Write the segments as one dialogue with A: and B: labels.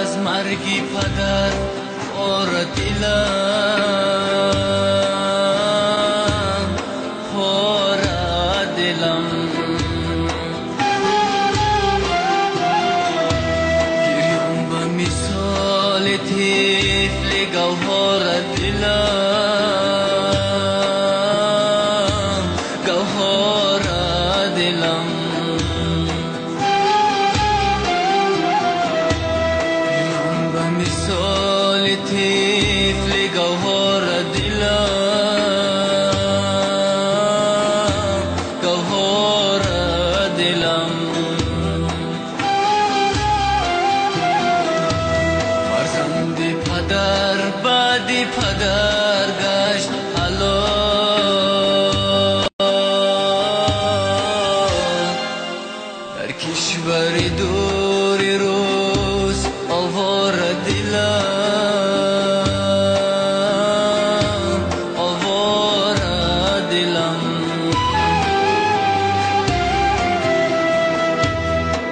A: از مرگی پدر اور دلم پر دلم گریم به مثال طفل گوهر دلم گوهر دلم مثال طفل گوهر دلم گوهر دلم فرزند پدر بعد پدر گشت حلال در کشور دور روز آوار دلم آوار دلم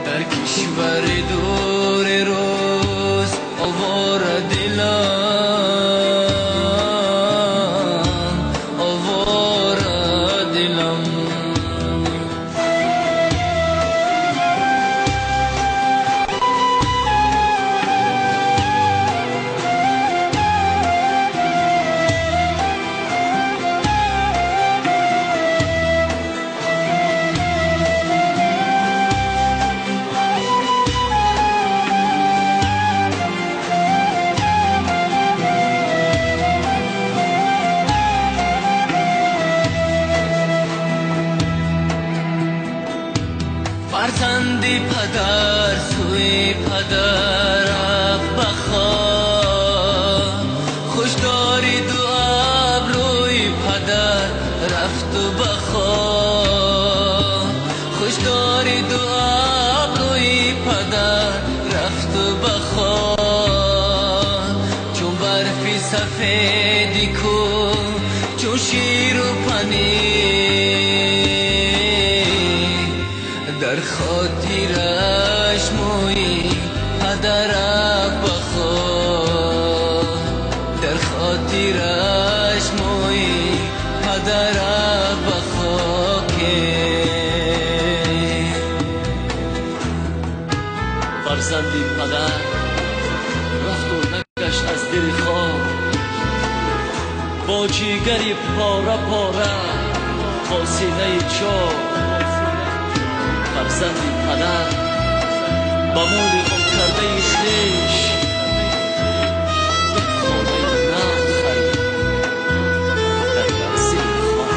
A: در کشور دور روز آوار دلم آوار دلم فرزند پدر سوی پدر رفت بخواب خوش داری دو ابروی پدر رفت و بخواب خوش داری دو ابروی پدر رفت و بخواب چون برفی سفیدی کو چون شیر و پنیر در خاطرش موی پدر بخواه در خاطرش موی پدر بخواه که
B: فرزندی پدر رفت و نگشت از دل خواب با جیگری پاره پاره با سینه چاق فرزندی پدر با مولی خم کرده خیش خانه نام خرید در لحظه خواب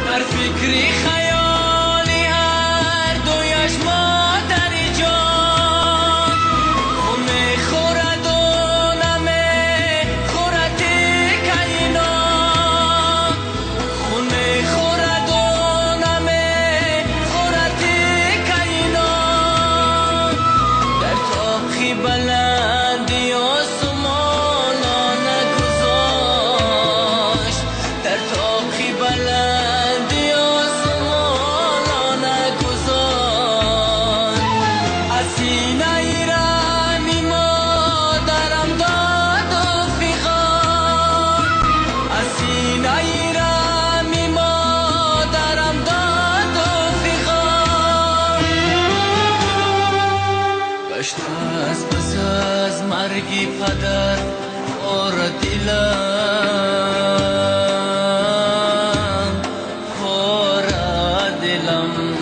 A: در فکری خیالی هر دویش مادری جان خونه خورد و نمه خورد کائنات خونه خورد و بلندی آسمانا نگذاشت در طاقی بلندی آسمانا مرگی پدر اور دلم